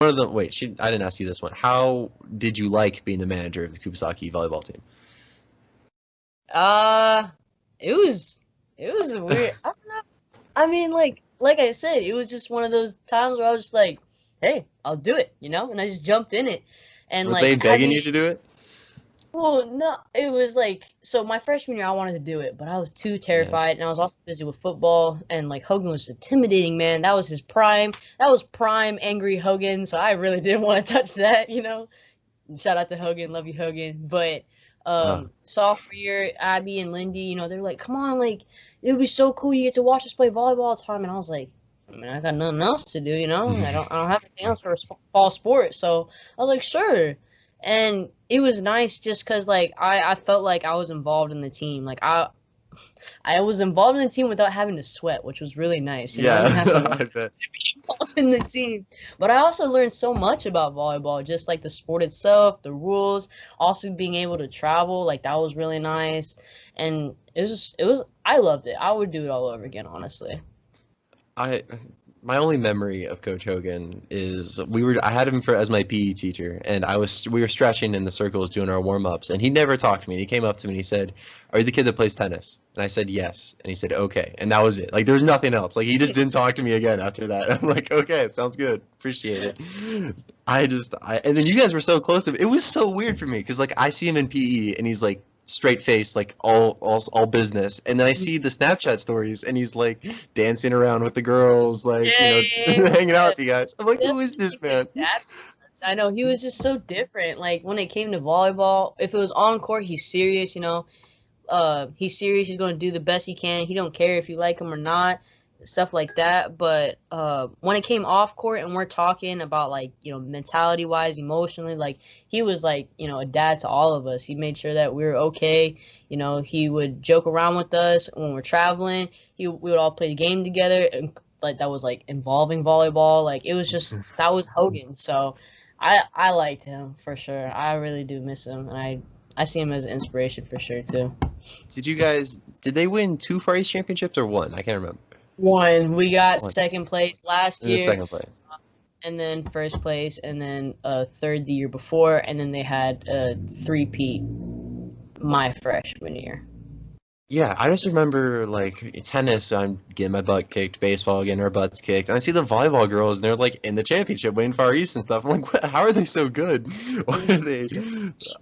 one of the wait, I didn't ask you this one. How did you like being the manager of the Kubasaki volleyball team? Uh, it was a weird. I don't know. I mean, like I said, it was just one of those times where I was just like, "Hey, I'll do it," and I just jumped in it, and Were they like begging having. you to do it? Well, no, it was like so. My freshman year, I wanted to do it, but I was too Yeah. terrified, and I was also busy with football. And like Hogan was intimidating, man. That was his prime. That was prime angry Hogan. So I really didn't want to touch that. Shout out to Hogan, love you, Hogan. But Uh, sophomore year, Abby and Lindy, they're like, "Come on, like it would be so cool. You get to watch us play volleyball all the time." And I was like, "I mean, I got nothing else to do. I don't have anything else for a fall sport." So I was like, "Sure." And it was nice just because like I felt like I was involved in the team. Like I was involved in the team without having to sweat, which was really nice. I didn't yeah, have to work I bet. involved in the team. But I also learned so much about volleyball, just like the sport itself, the rules, also being able to travel, like that was really nice. And I loved it. I would do it all over again, honestly. I my only memory of Coach Hogan is I had him as my PE teacher, and we were stretching in the circles doing our warm-ups, and he never talked to me. He came up to me and he said, "Are you the kid that plays tennis?" And I said yes, and he said okay, and that was it. Like there was nothing else. Like he just didn't talk to me again after that. I'm like, okay, it sounds good, appreciate it. And then you guys were so close to me. It was so weird for me because like I see him in PE and he's like straight face, like all business, and then I see the Snapchat stories and he's like dancing around with the girls, like, Yeah, hanging out with you guys. I'm like, who is definitely this man? that. I know he was just so different. Like when it came to volleyball, if it was on court, he's serious. He's serious. He's going to do the best he can. He don't care if you like him or not, stuff like that. But when it came off court and we're talking about like mentality wise, emotionally, like he was like a dad to all of us. He made sure that we were okay. He would joke around with us when we're traveling. We would all play the game together, and like that was like involving volleyball. Like it was just that was Hogan. So I liked him for sure. I really do miss him, and I see him as an inspiration for sure too. Did they win two Far East championships or one? I can't remember. One. We got One. second place last It was year, second place. and then first place, and then third the year before, and then they had a three-peat my freshman year. Yeah, I just remember like tennis, I'm getting my butt kicked, baseball getting our butts kicked, and I see the volleyball girls and they're like in the championship winning Far East and stuff. I'm like, how are they so good? Why are they?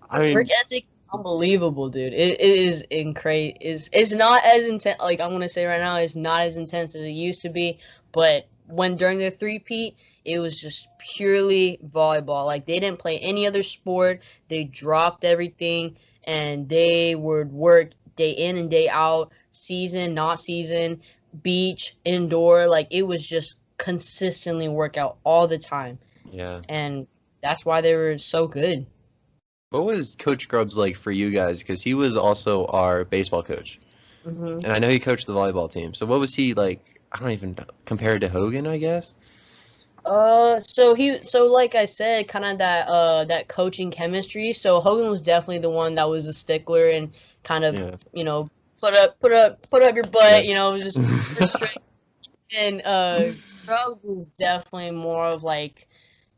I The work mean, ethic, unbelievable, dude. It is incredible. It's not as intense. Like I'm gonna say right now, it's not as intense as it used to be. But when during the three-peat, it was just purely volleyball. Like they didn't play any other sport. They dropped everything and they would work day in and day out, season, not season, beach, indoor. Like it was just consistently workout all the time, yeah. and that's why they were so good. What was Coach Grubbs like for you guys? Because he was also our baseball coach, Hmm. and I know he coached the volleyball team. So what was he like? I don't even know. Compared to Hogan, I guess. So like I said, kind of that coaching chemistry. So Hogan was definitely the one that was a stickler and kind of, Yeah. you know, put up your Yeah. butt, just straight. And Scruggs was definitely more of like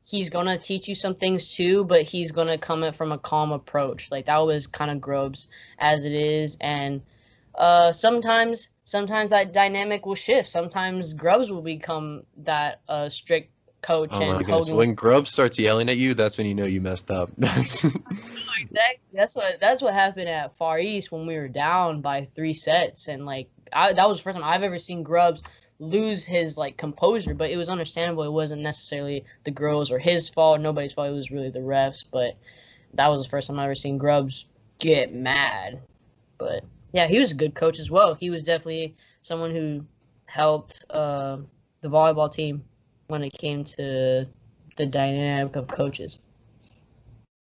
he's gonna teach you some things too, but he's gonna come at from a calm approach. Like that was kind of Grubbs as it is, and sometimes that dynamic will shift. Sometimes Grubbs will become that strict coach, Oh my and goodness. Hogan will. When Grubbs starts yelling at you, that's when you know you messed up. That's Exactly. That's what happened at Far East when we were down by 3 sets, and like that was the first time I've ever seen Grubbs lose his like composure. But it was understandable. It wasn't necessarily the girls or his fault, nobody's fault. It was really the refs. But that was the first time I ever seen Grubbs get mad. But yeah, he was a good coach as well. He was definitely someone who helped the volleyball team when it came to the dynamic of coaches.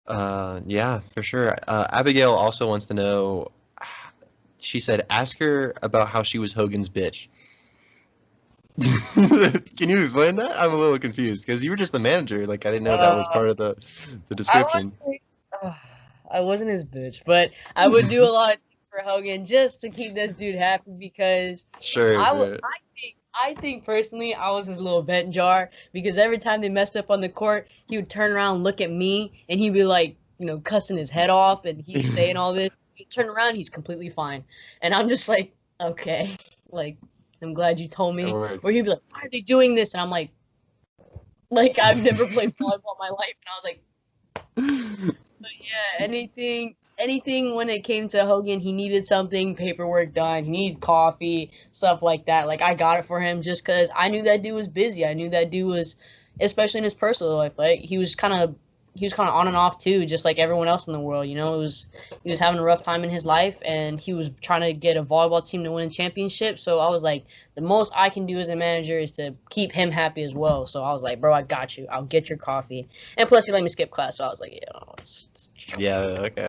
yeah, for sure. Abigail also wants to know, she said, ask her about how she was Hogan's bitch. Can you explain that? I'm a little confused because you were just the manager. Like I didn't know that was Uh, part of the I description. wasn't, I wasn't his bitch, but I would do a lot of things for Hogan just to keep this dude happy because Sure, I would. sure. I think personally, I was his little vent jar because every time they messed up on the court, he would turn around, look at me, and he'd be like, cussing his head off, and he's saying all this. He'd turn around, he's completely fine, and I'm just like, okay, like, I'm glad you told It me. Or works. he'd be like, why are they doing this? And I'm like I've never played volleyball in my life, and I was like, yeah, anything when it came to Hogan, he needed something, paperwork done, he needed coffee, stuff like that. Like I got it for him just because I knew that dude was busy. I knew that dude was, especially in his personal life, like he was kind of on and off too, just like everyone else in the world. He was having a rough time in his life, and he was trying to get a volleyball team to win a championship. So I was like, the most I can do as a manager is to keep him happy as well. So I was like, bro, I got you. I'll get your coffee. And plus, he let me skip class, so I was like, Yeah, okay.